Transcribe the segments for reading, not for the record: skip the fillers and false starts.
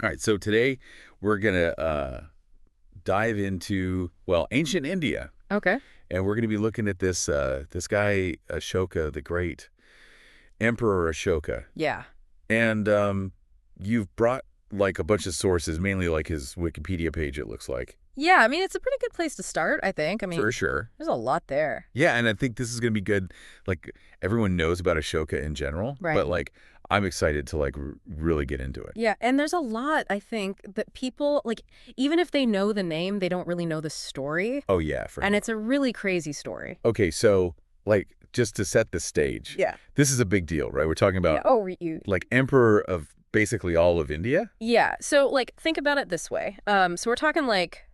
All right, so today we're going to dive into, well, ancient India. Okay. And we're going to be looking at this guy, Ashoka the Great, Emperor Ashoka. Yeah. And you've brought like a bunch of sources, mainly like his Wikipedia page, it looks like. Yeah, I mean, it's a pretty good place to start, I think. I mean, For sure. there's a lot there. Yeah, and I think this is going to be good. Like, everyone knows about Ashoka in general, Right. but like, I'm excited to like really get into it. Yeah, and there's a lot, I think, that people, like, even if they know the name, they don't really know the story. Oh, yeah. And it's a really crazy story. Okay, so like, just to set the stage. Yeah. This is a big deal, right? We're talking about Yeah. Oh, you. like emperor of basically all of India? Yeah, so, like, think about it this way. So we're talking, like,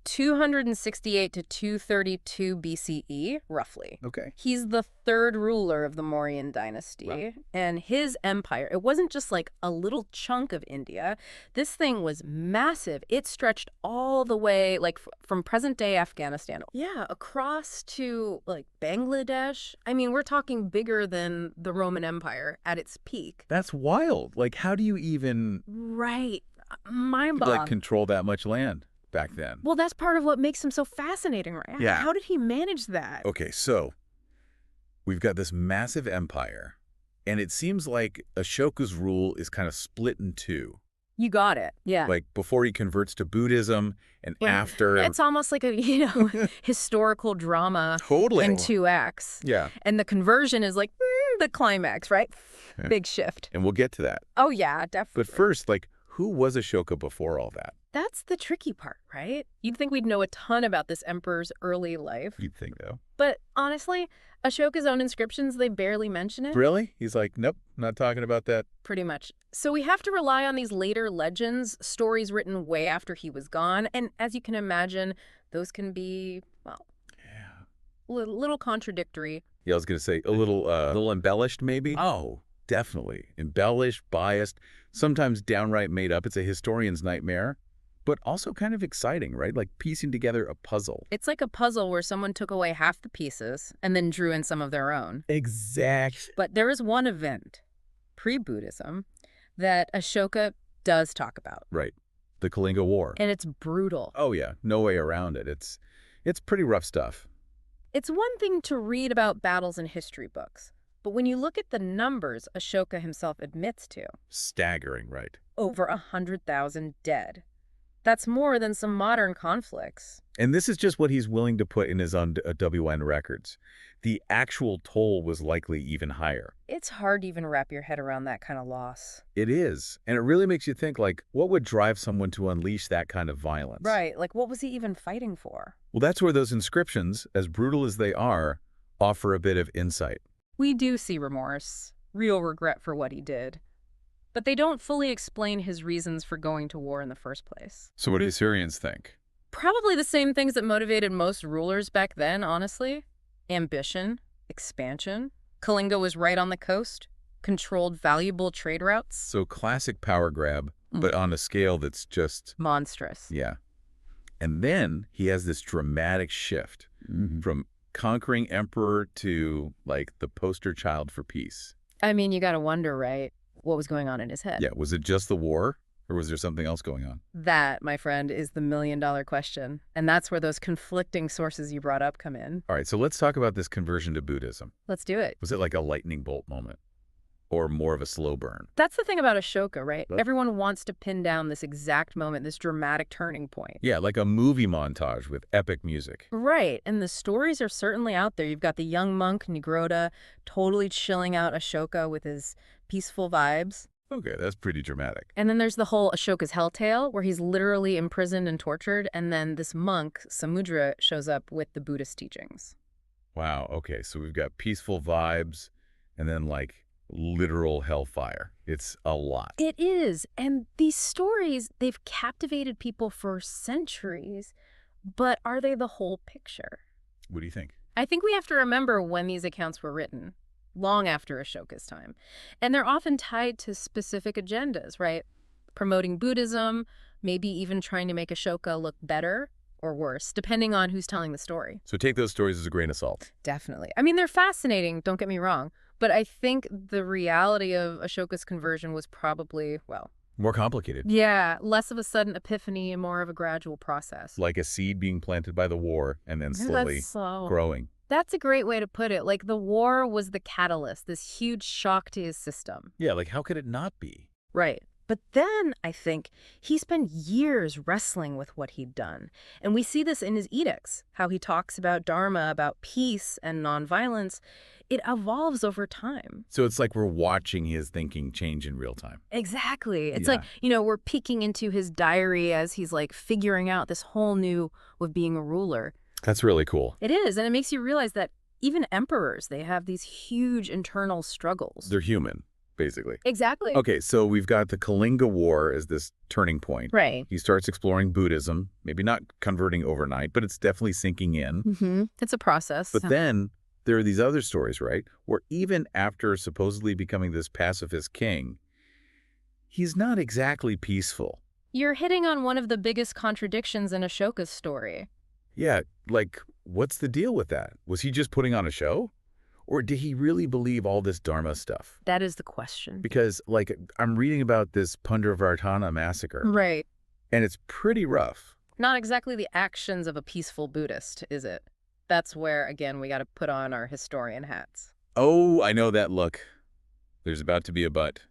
268 to 232 BCE, roughly. Okay. He's the third ruler of the Mauryan dynasty. Wow. And his empire, it wasn't just like a little chunk of India. This thing was massive. It stretched all the way, like, from present-day Afghanistan. Yeah, across to, like, Bangladesh. I mean, we're talking bigger than the Roman Empire at its peak. That's wild. Like, how do you even Right. Mind-boggling. like control that much land back then? Well, that's part of what makes him so fascinating, right? Yeah. How did he manage that? Okay, so we've got this massive empire, and it seems like Ashoka's rule is kind of split in two. You got it. Yeah. Like before he converts to Buddhism and after. It's almost like a, historical drama Totally. in two acts. Yeah. And the conversion is like the climax, right? Yeah. Big shift. And we'll get to that. Oh, yeah, definitely. But first, like, who was Ashoka before all that? That's the tricky part, right? You'd think we'd know a ton about this emperor's early life. You'd think, though. But honestly, Ashoka's own inscriptions, they barely mention it. Really? He's like, nope, not talking about that. Pretty much. So we have to rely on these later legends, stories written way after he was gone. And as you can imagine, those can be, well, little contradictory. Yeah, I was going to say a little embellished, maybe? Oh, definitely. Embellished, biased, sometimes downright made up. It's a historian's nightmare, but also kind of exciting, right? Like piecing together a puzzle. It's like a puzzle where someone took away half the pieces and then drew in some of their own. Exact. But there is one event, pre-Buddhism, that Ashoka does talk about. Right. The Kalinga War. And it's brutal. Oh, yeah. No way around it. It's pretty rough stuff. It's one thing to read about battles in history books, but when you look at the numbers Ashoka himself admits to, Staggering, right? over 100,000 dead. That's more than some modern conflicts. And this is just what he's willing to put in his own WN records. The actual toll was likely even higher. It's hard to even wrap your head around that kind of loss. It is. And it really makes you think, like, what would drive someone to unleash that kind of violence? Right, like what was he even fighting for? Well, that's where those inscriptions, as brutal as they are, offer a bit of insight. We do see remorse, real regret for what he did. But they don't fully explain his reasons for going to war in the first place. So what do Assyrians think? Probably the same things that motivated most rulers back then, honestly. Ambition, expansion. Kalinga was right on the coast, controlled valuable trade routes. So classic power grab, but on a scale that's just... monstrous. Yeah. And then he has this dramatic shift from conquering emperor to, like, the poster child for peace. I mean, you gotta wonder, right, what was going on in his head? Yeah, was it just the war, or was there something else going on? That, my friend, is the million-dollar question. And that's where those conflicting sources you brought up come in. All right, so let's talk about this conversion to Buddhism. Let's do it. Was it like a lightning bolt moment, or more of a slow burn? That's the thing about Ashoka, right? What? Everyone wants to pin down this exact moment, this dramatic turning point. Yeah, like a movie montage with epic music. Right, and the stories are certainly out there. You've got the young monk, Nigroda, totally chilling out Ashoka with his peaceful vibes. Okay, that's pretty dramatic. And then there's the whole Ashoka's hell tale, where he's literally imprisoned and tortured, and then this monk, Samudra, shows up with the Buddhist teachings. Wow, okay, so we've got peaceful vibes, and then, like, literal hellfire. It's a lot. It is, and these stories, they've captivated people for centuries, but are they the whole picture? What do you think? I think we have to remember when these accounts were written. Long after Ashoka's time. And they're often tied to specific agendas, right? Promoting Buddhism, maybe even trying to make Ashoka look better or worse, depending on who's telling the story. So take those stories as a grain of salt. Definitely. I mean, they're fascinating, don't get me wrong, but I think the reality of Ashoka's conversion was probably, well, More complicated. Yeah, less of a sudden epiphany and more of a gradual process. Like a seed being planted by the war and then Yeah, slowly that's so... growing. That's a great way to put it. Like, the war was the catalyst, this huge shock to his system. Yeah, like how could it not be? Right. But then, I think, he spent years wrestling with what he'd done. And we see this in his edicts, how he talks about Dharma, about peace and nonviolence. It evolves over time. So it's like we're watching his thinking change in real time. Exactly. It's Yeah. like, we're peeking into his diary as he's like figuring out this whole new way of being a ruler. That's really cool. It is. And it makes you realize that even emperors, they have these huge internal struggles. They're human, basically. Exactly. Okay, so we've got the Kalinga War as this turning point. Right. He starts exploring Buddhism, maybe not converting overnight, but it's definitely sinking in. Mm-hmm. It's a process. But then there are these other stories, right, where even after supposedly becoming this pacifist king, he's not exactly peaceful. You're hitting on one of the biggest contradictions in Ashoka's story. Yeah, like, what's the deal with that? Was he just putting on a show? Or did he really believe all this Dharma stuff? That is the question. Because, like, I'm reading about this Pundravartana massacre, Right. and it's pretty rough. Not exactly the actions of a peaceful Buddhist, is it? That's where, again, we got to put on our historian hats. Oh, I know that look. There's about to be a but.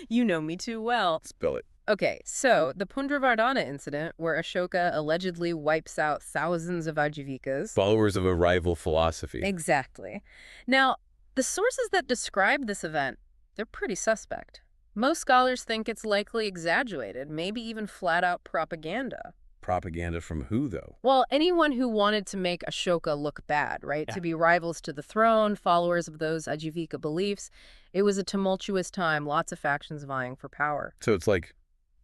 You know me too well. Spill it. Okay, so the Pundravartana incident, where Ashoka allegedly wipes out thousands of Ajivikas. Followers of a rival philosophy. Exactly. Now, the sources that describe this event, they're pretty suspect. Most scholars think it's likely exaggerated, maybe even flat-out propaganda. Propaganda from who, though? Well, anyone who wanted to make Ashoka look bad, right? Yeah. To be rivals to the throne, followers of those Ajivika beliefs. It was a tumultuous time, lots of factions vying for power. So it's like,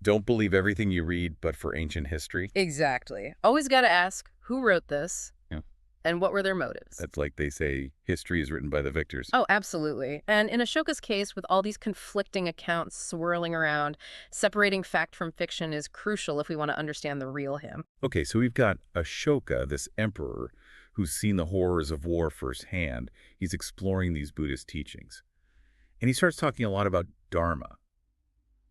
don't believe everything you read, but for ancient history? Exactly. Always got to ask, who wrote this? Yeah. And what were their motives? That's like they say, history is written by the victors. Oh, absolutely. And in Ashoka's case, with all these conflicting accounts swirling around, separating fact from fiction is crucial if we want to understand the real him. Okay, so we've got Ashoka, this emperor, who's seen the horrors of war firsthand. He's exploring these Buddhist teachings. And he starts talking a lot about Dharma.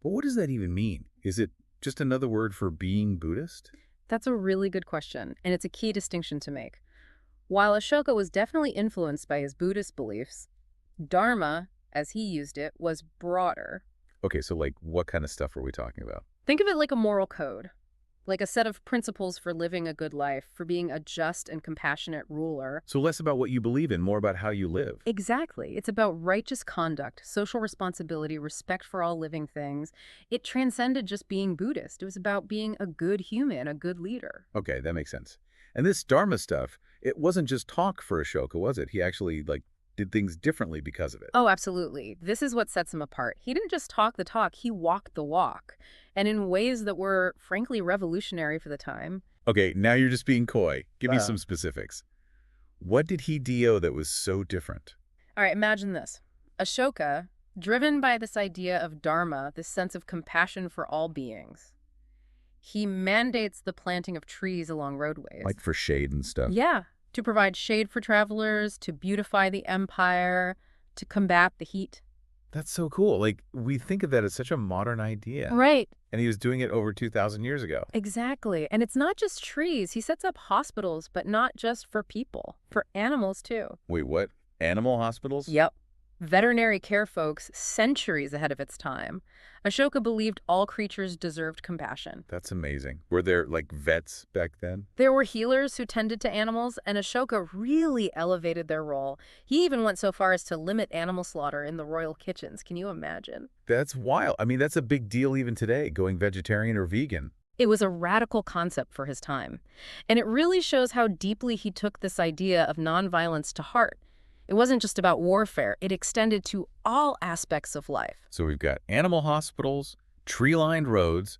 But what does that even mean? Is it just another word for being Buddhist? That's a really good question, and it's a key distinction to make. While Ashoka was definitely influenced by his Buddhist beliefs, Dharma, as he used it, was broader. Okay, so like what kind of stuff are we talking about? Think of it like a moral code, like a set of principles for living a good life, for being a just and compassionate ruler. So less about what you believe in, more about how you live. Exactly. It's about righteous conduct, social responsibility, respect for all living things. It transcended just being Buddhist. It was about being a good human, a good leader. Okay, that makes sense. And this Dharma stuff, it wasn't just talk for Ashoka, was it? He actually, like, did things differently because of it. Oh, absolutely. This is what sets him apart. He didn't just talk the talk, he walked the walk. And in ways that were, frankly, revolutionary for the time. Okay, now you're just being coy. Give me Uh. some specifics. What did he do that was so different? All right, imagine this. Ashoka, driven by this idea of Dharma, this sense of compassion for all beings, he mandates the planting of trees along roadways. Like for shade and stuff? Yeah, to provide shade for travelers, to beautify the empire, to combat the heat. That's so cool. Like, we think of that as such a modern idea. Right. And he was doing it over 2,000 years ago. Exactly. And it's not just trees. He sets up hospitals, but not just for people, for animals too. Wait, what? Animal hospitals? Yep. Veterinary care folks centuries ahead of its time. Ashoka believed all creatures deserved compassion. That's amazing. Were there, like, vets back then? There were healers who tended to animals, and Ashoka really elevated their role. He even went so far as to limit animal slaughter in the royal kitchens. Can you imagine? That's wild. I mean, that's a big deal even today, going vegetarian or vegan. It was a radical concept for his time. And it really shows how deeply he took this idea of nonviolence to heart. It wasn't just about warfare. It extended to all aspects of life. So we've got animal hospitals, tree-lined roads.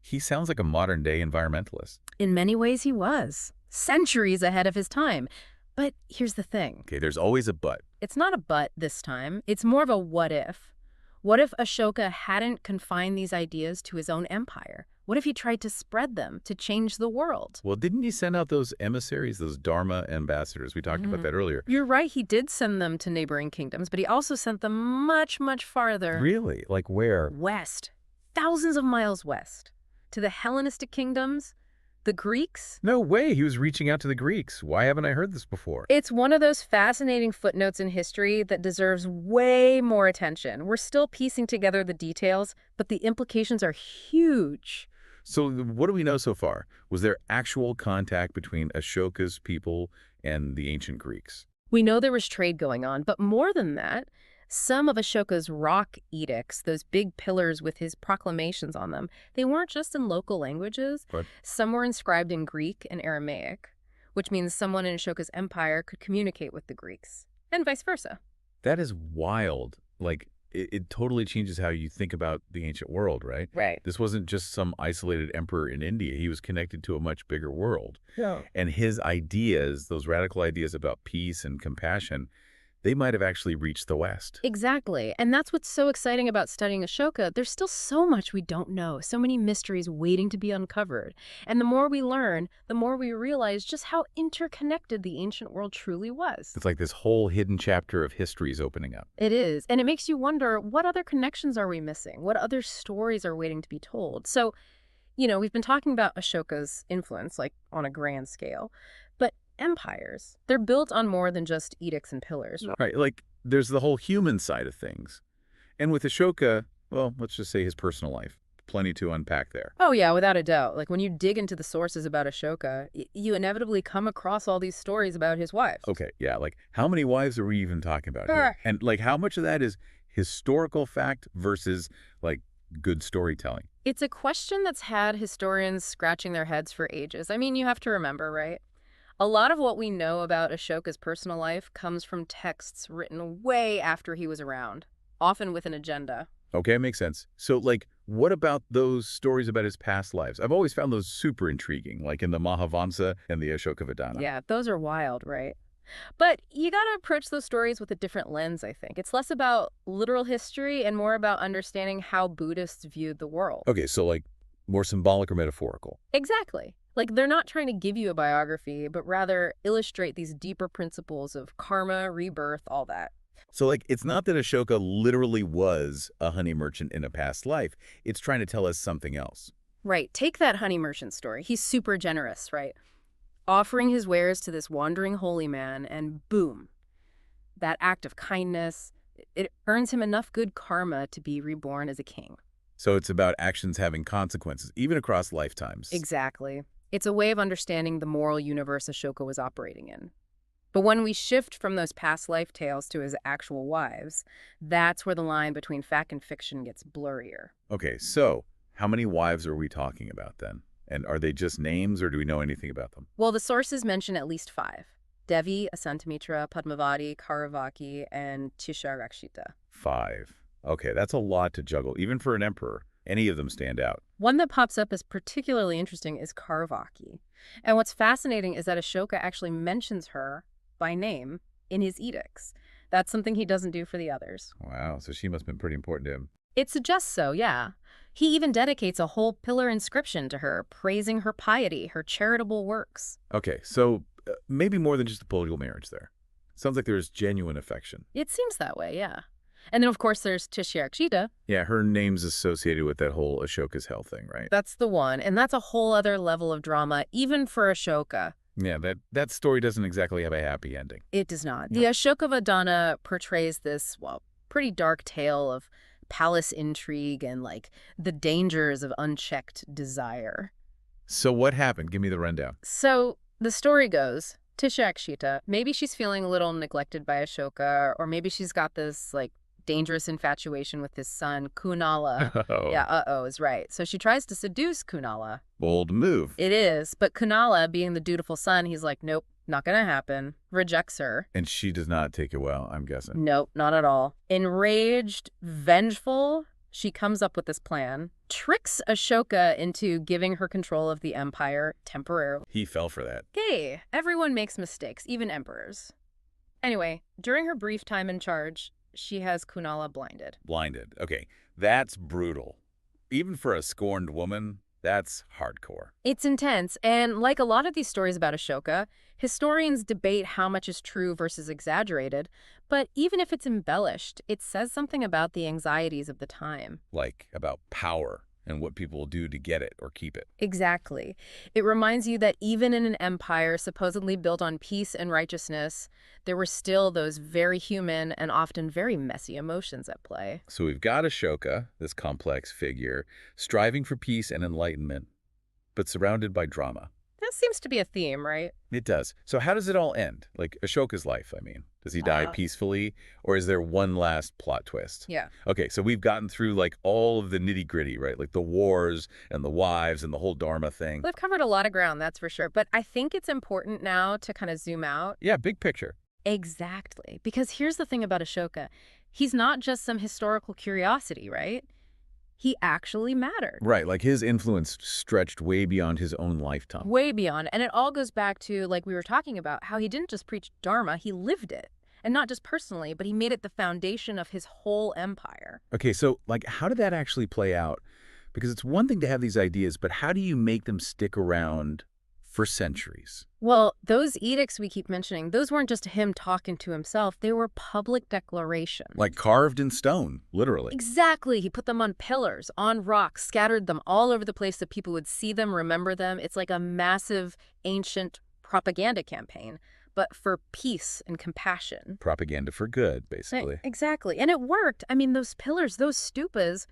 He sounds like a modern-day environmentalist. In many ways, he was. Centuries ahead of his time. But here's the thing. Okay, there's always a but. It's not a but this time. It's more of a what if. What if Ashoka hadn't confined these ideas to his own empire? What if he tried to spread them, to change the world? Well, didn't he send out those emissaries, those Dharma ambassadors? We talked about that earlier. You're right, he did send them to neighboring kingdoms, but he also sent them much, much farther. Really? Like where? West, thousands of miles west, to the Hellenistic kingdoms, the Greeks. No way he was reaching out to the Greeks. Why haven't I heard this before? It's one of those fascinating footnotes in history that deserves way more attention. We're still piecing together the details, but the implications are huge. So what do we know so far? Was there actual contact between Ashoka's people and the ancient Greeks? We know there was trade going on, but more than that, some of Ashoka's rock edicts, those big pillars with his proclamations on them, they weren't just in local languages. But Some were inscribed in Greek and Aramaic, which means someone in Ashoka's empire could communicate with the Greeks, and vice versa. that is wild. Like, it totally changes how you think about the ancient world, right? Right. This wasn't just some isolated emperor in India. He was connected to a much bigger world. Yeah. And his ideas, those radical ideas about peace and compassion, they might have actually reached the West. Exactly. And that's what's so exciting about studying Ashoka. There's still so much we don't know, so many mysteries waiting to be uncovered. And the more we learn, the more we realize just how interconnected the ancient world truly was. It's like this whole hidden chapter of history is opening up. It is. And it makes you wonder, what other connections are we missing? What other stories are waiting to be told? So, we've been talking about Ashoka's influence, like on a grand scale. But empires, they're built on more than just edicts and pillars. Right, like there's the whole human side of things. And with Ashoka, well, let's just say his personal life. Plenty to unpack there. Oh, yeah, without a doubt. Like, when you dig into the sources about Ashoka, you inevitably come across all these stories about his wives. Okay, yeah, like how many wives are we even talking about here? Sure. And like how much of that is historical fact versus like good storytelling? It's a question that's had historians scratching their heads for ages. I mean, you have to remember, right? A lot of what we know about Ashoka's personal life comes from texts written way after he was around, often with an agenda. Okay, makes sense. So like, what about those stories about his past lives? I've always found those super intriguing, like in the Mahavansa and the Ashoka Yeah, those are wild, right? But you got to approach those stories with a different lens, I think. It's less about literal history and more about understanding how Buddhists viewed the world. Okay, so like more symbolic or metaphorical? Exactly. Like, they're not trying to give you a biography, but rather illustrate these deeper principles of karma, rebirth, all that. So like, it's not that Ashoka literally was a honey merchant in a past life. It's trying to tell us something else. Right. Take that honey merchant story. He's super generous, right? Offering his wares to this wandering holy man, and boom. That act of kindness, it earns him enough good karma to be reborn as a king. So it's about actions having consequences, even across lifetimes. Exactly. It's a way of understanding the moral universe Ashoka was operating in. But when we shift from those past life tales to his actual wives, that's where the line between fact and fiction gets blurrier. Okay, so how many wives are we talking about then? And are they just names, or do we know anything about them? Well, the sources mention at least 5. Devi, Asantamitra, Padmavati, Kauravaki, and Tisharakshita. 5. Okay, that's a lot to juggle, even for an emperor. Any of them stand out. One that pops up as particularly interesting is Kauravaki. And what's fascinating is that Ashoka actually mentions her by name in his edicts. That's something he doesn't do for the others. Wow, so she must have been pretty important to him. It suggests so, yeah. He even dedicates a whole pillar inscription to her, praising her piety, her charitable works. Okay, so maybe more than just a political marriage there. Sounds like there's genuine affection. It seems that way, yeah. And then, of course, there's Tisharakshita. Yeah, her name's associated with that whole Ashoka's hell thing, right? That's the one. And that's a whole other level of drama, even for Ashoka. Yeah, that story doesn't exactly have a happy ending. It does not. No. The Ashoka portrays this, well, pretty dark tale of palace intrigue and, like, the dangers of unchecked desire. So what happened? Give me the rundown. So the story goes, Tisharakshita, maybe she's feeling a little neglected by Ashoka, or maybe she's got this, like, dangerous infatuation with his son, Kunala. Oh, Yeah, is right. So she tries to seduce Kunala. bold move. It is, but Kunala, being the dutiful son, he's like, nope, not gonna happen. Rejects her. And she does not take it well, I'm guessing. Nope, not at all. Enraged, vengeful, she comes up with this plan, tricks Ashoka into giving her control of the empire temporarily. He fell for that. Hey, everyone makes mistakes, even emperors. Anyway, during her brief time in charge, she has Kunala blinded. Blinded. Okay, that's brutal. Even for a scorned woman, That's hardcore. It's intense, and like a lot of these stories about Ashoka, historians debate how much is true versus exaggerated, but even if it's embellished, it says something about the anxieties of the time. Like about power and what people will do to get it or keep it. Exactly. It reminds you that even in an empire supposedly built on peace and righteousness, there were still those very human and often very messy emotions at play. So we've got Ashoka, this complex figure, striving for peace and enlightenment, but surrounded by drama. That seems to be a theme, right? It does. So how does it all end? Like Ashoka's life, I mean. Does he die peacefully, or is there one last plot twist? Yeah. Okay, so we've gotten through like all of the nitty-gritty, right? Like the wars and the wives and the whole Dharma thing. We've covered a lot of ground, that's for sure. But I think it's important now to kind of zoom out. Yeah, big picture. Exactly. Because here's the thing about Ashoka. He's not just some historical curiosity, right? He actually mattered. Right, like his influence stretched way beyond his own lifetime. Way beyond. And it all goes back to, like we were talking about, how he didn't just preach Dharma, he lived it. And not just personally, but he made it the foundation of his whole empire. Okay, so like how did that actually play out? Because it's one thing to have these ideas, but how do you make them stick around for centuries? Well, those edicts we keep mentioning, those weren't just him talking to himself. They were public declarations. Like carved in stone, literally. Exactly. He put them on pillars, on rocks, scattered them all over the place so people would see them, remember them. It's like a massive, ancient propaganda campaign, but for peace and compassion. Propaganda for good, basically. Exactly. And it worked. I mean, those pillars, those stupas,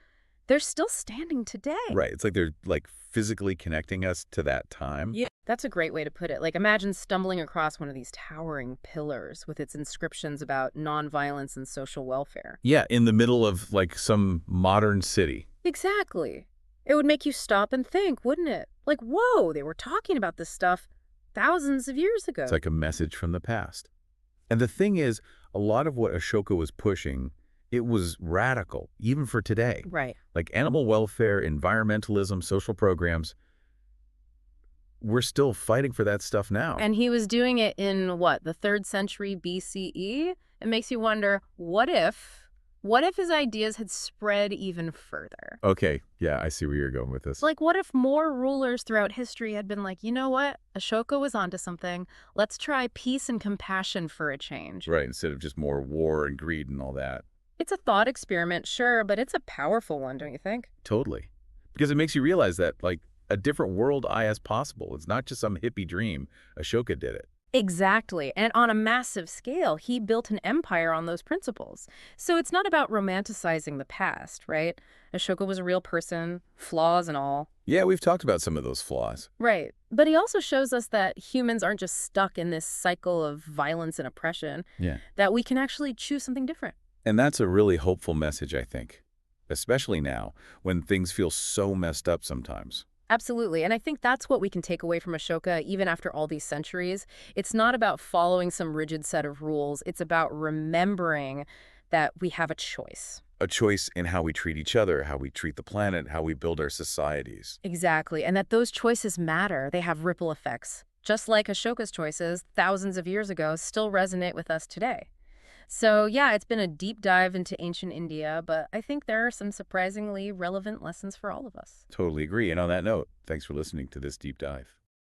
they're still standing today. Right. It's like they're like physically connecting us to that time. Yeah, that's a great way to put it. Like imagine stumbling across one of these towering pillars with its inscriptions about nonviolence and social welfare. Yeah, in the middle of like some modern city. Exactly. It would make you stop and think, wouldn't it? Like, whoa, they were talking about this stuff thousands of years ago. It's like a message from the past. And the thing is, a lot of what Ashoka was pushing, it was radical, even for today. Right. Like animal welfare, environmentalism, social programs. We're still fighting for that stuff now. And he was doing it in, what, the 3rd century BCE? It makes you wonder, what if his ideas had spread even further? Okay, yeah, I see where you're going with this. Like, what if more rulers throughout history had been like, you know what? Ashoka was onto something. Let's try peace and compassion for a change. Right, instead of just more war and greed and all that. It's a thought experiment, sure, but it's a powerful one, don't you think? Totally. Because it makes you realize that, like, a different world eye is possible. It's not just some hippie dream. Ashoka did it. Exactly. And on a massive scale, he built an empire on those principles. So it's not about romanticizing the past, right? Ashoka was a real person, flaws and all. Yeah, we've talked about some of those flaws. Right. But he also shows us that humans aren't just stuck in this cycle of violence and oppression, Yeah. that we can actually choose something different. And that's a really hopeful message, I think. Especially now, when things feel so messed up sometimes. Absolutely. And I think that's what we can take away from Ashoka, even after all these centuries. It's not about following some rigid set of rules. It's about remembering that we have a choice. A choice in how we treat each other, how we treat the planet, how we build our societies. Exactly. And that those choices matter. They have ripple effects. Just like Ashoka's choices thousands of years ago still resonate with us today. So yeah, it's been a deep dive into ancient India, but I think there are some surprisingly relevant lessons for all of us. Totally agree. And on that note, thanks for listening to this deep dive.